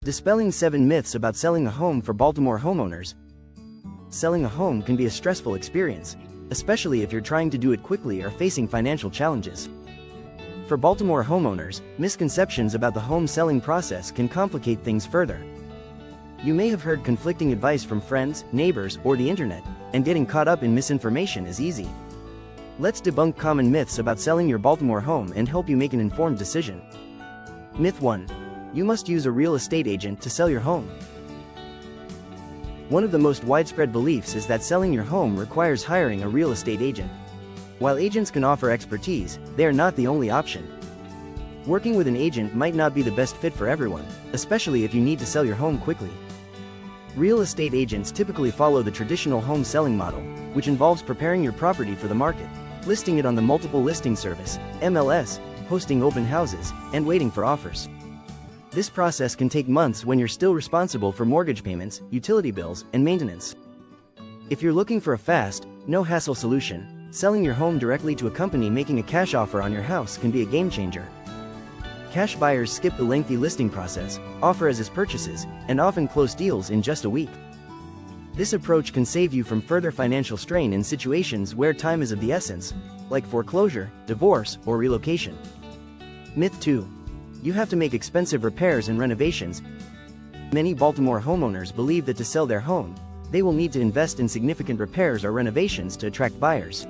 Dispelling 7 myths about selling a home for Baltimore homeowners. Selling a home can be a stressful experience, especially if you're trying to do it quickly or facing financial challenges. For Baltimore homeowners, misconceptions about the home selling process can complicate things further. You may have heard conflicting advice from friends, neighbors, or the internet, and getting caught up in misinformation is easy. Let's debunk common myths about selling your Baltimore home and help you make an informed decision. Myth 1. You must use a real estate agent to sell your home. One of the most widespread beliefs is that selling your home requires hiring a real estate agent. While agents can offer expertise, they are not the only option. Working with an agent might not be the best fit for everyone, especially if you need to sell your home quickly. Real estate agents typically follow the traditional home selling model, which involves preparing your property for the market, listing it on the multiple listing service, MLS, hosting open houses, and waiting for offers. This process can take months when you're still responsible for mortgage payments, utility bills, and maintenance. If you're looking for a fast, no-hassle solution, selling your home directly to a company making a cash offer on your house can be a game-changer. Cash buyers skip the lengthy listing process, offer as is purchases, and often close deals in just a week. This approach can save you from further financial strain in situations where time is of the essence, like foreclosure, divorce, or relocation. Myth 2. You have to make expensive repairs and renovations. Many Baltimore homeowners believe that to sell their home, they will need to invest in significant repairs or renovations to attract buyers.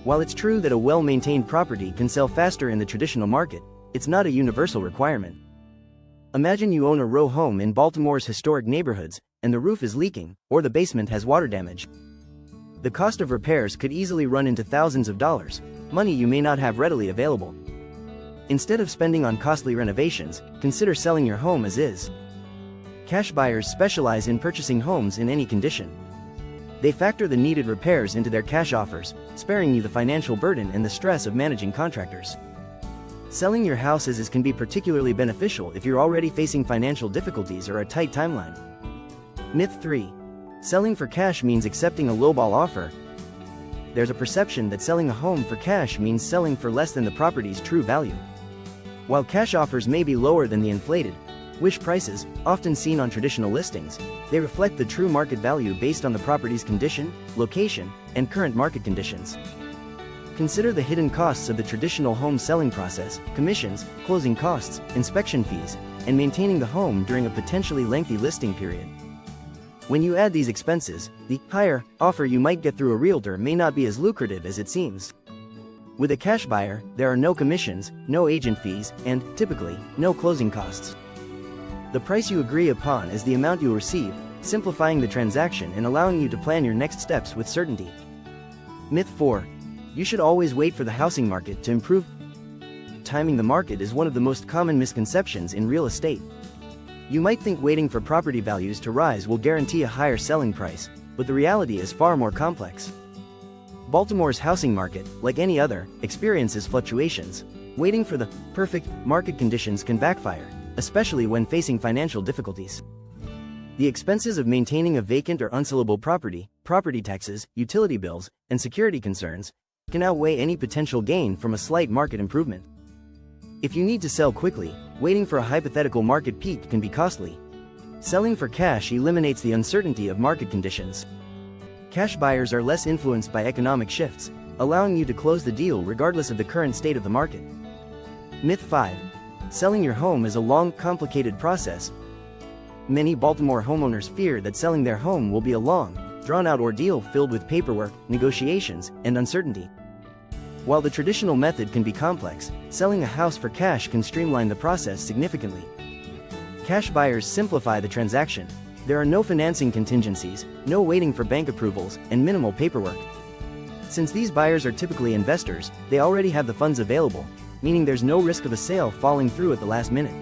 While it's true that a well-maintained property can sell faster in the traditional market, it's not a universal requirement. Imagine you own a row home in Baltimore's historic neighborhoods, and the roof is leaking, or the basement has water damage. The cost of repairs could easily run into thousands of dollars, money you may not have readily available. Instead of spending on costly renovations, consider selling your home as is. Cash buyers specialize in purchasing homes in any condition. They factor the needed repairs into their cash offers, sparing you the financial burden and the stress of managing contractors. Selling your house as is can be particularly beneficial if you're already facing financial difficulties or a tight timeline. Myth 3. Selling for cash means accepting a lowball offer. There's a perception that selling a home for cash means selling for less than the property's true value. While cash offers may be lower than the inflated, wish prices, often seen on traditional listings, they reflect the true market value based on the property's condition, location, and current market conditions. Consider the hidden costs of the traditional home selling process, commissions, closing costs, inspection fees, and maintaining the home during a potentially lengthy listing period. When you add these expenses, the higher offer you might get through a realtor may not be as lucrative as it seems. With a cash buyer, there are no commissions, no agent fees, and, typically, no closing costs. The price you agree upon is the amount you'll receive, simplifying the transaction and allowing you to plan your next steps with certainty. Myth 4. You should always wait for the housing market to improve. Timing the market is one of the most common misconceptions in real estate. You might think waiting for property values to rise will guarantee a higher selling price, but the reality is far more complex. Baltimore's housing market, like any other, experiences fluctuations. Waiting for the perfect market conditions can backfire, especially when facing financial difficulties. The expenses of maintaining a vacant or unsellable property, property taxes, utility bills, and security concerns, can outweigh any potential gain from a slight market improvement. If you need to sell quickly, waiting for a hypothetical market peak can be costly. Selling for cash eliminates the uncertainty of market conditions. Cash buyers are less influenced by economic shifts, allowing you to close the deal regardless of the current state of the market. Myth 5. Selling your home is a long, complicated process. Many Baltimore homeowners fear that selling their home will be a long, drawn-out ordeal filled with paperwork, negotiations, and uncertainty. While the traditional method can be complex, selling a house for cash can streamline the process significantly. Cash buyers simplify the transaction. There are no financing contingencies, no waiting for bank approvals, and minimal paperwork. Since these buyers are typically investors, they already have the funds available, meaning there's no risk of a sale falling through at the last minute.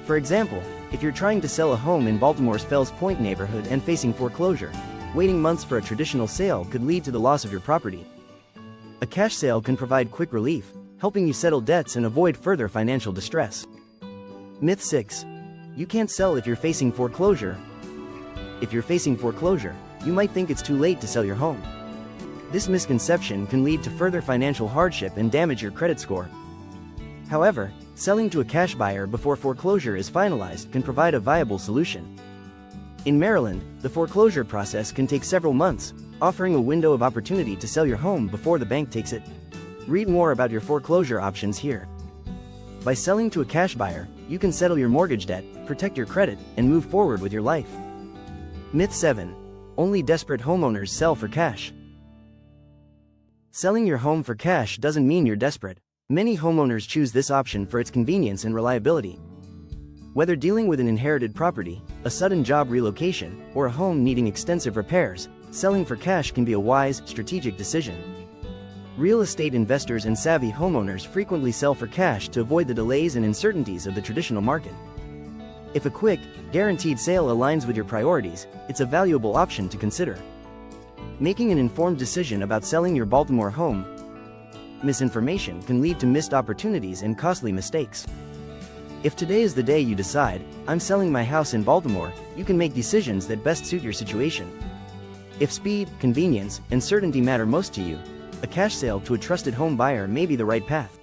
For example, if you're trying to sell a home in Baltimore's Fells Point neighborhood and facing foreclosure, waiting months for a traditional sale could lead to the loss of your property. A cash sale can provide quick relief, helping you settle debts and avoid further financial distress. Myth 6. You can't sell if you're facing foreclosure. If you're facing foreclosure, you might think it's too late to sell your home. This misconception can lead to further financial hardship and damage your credit score. However, selling to a cash buyer before foreclosure is finalized can provide a viable solution. In Maryland, the foreclosure process can take several months, offering a window of opportunity to sell your home before the bank takes it. Read more about your foreclosure options here. By selling to a cash buyer, you can settle your mortgage debt, protect your credit, and move forward with your life. Myth 7. Only desperate homeowners sell for cash. Selling your home for cash doesn't mean you're desperate. Many homeowners choose this option for its convenience and reliability. Whether dealing with an inherited property, a sudden job relocation, or a home needing extensive repairs, selling for cash can be a wise, strategic decision. Real estate investors and savvy homeowners frequently sell for cash to avoid the delays and uncertainties of the traditional market. If a quick, guaranteed sale aligns with your priorities, it's a valuable option to consider. Making an informed decision about selling your Baltimore home. Misinformation can lead to missed opportunities and costly mistakes. If today is the day you decide, "I'm selling my house in Baltimore," you can make decisions that best suit your situation. If speed, convenience, and certainty matter most to you, a cash sale to a trusted home buyer may be the right path.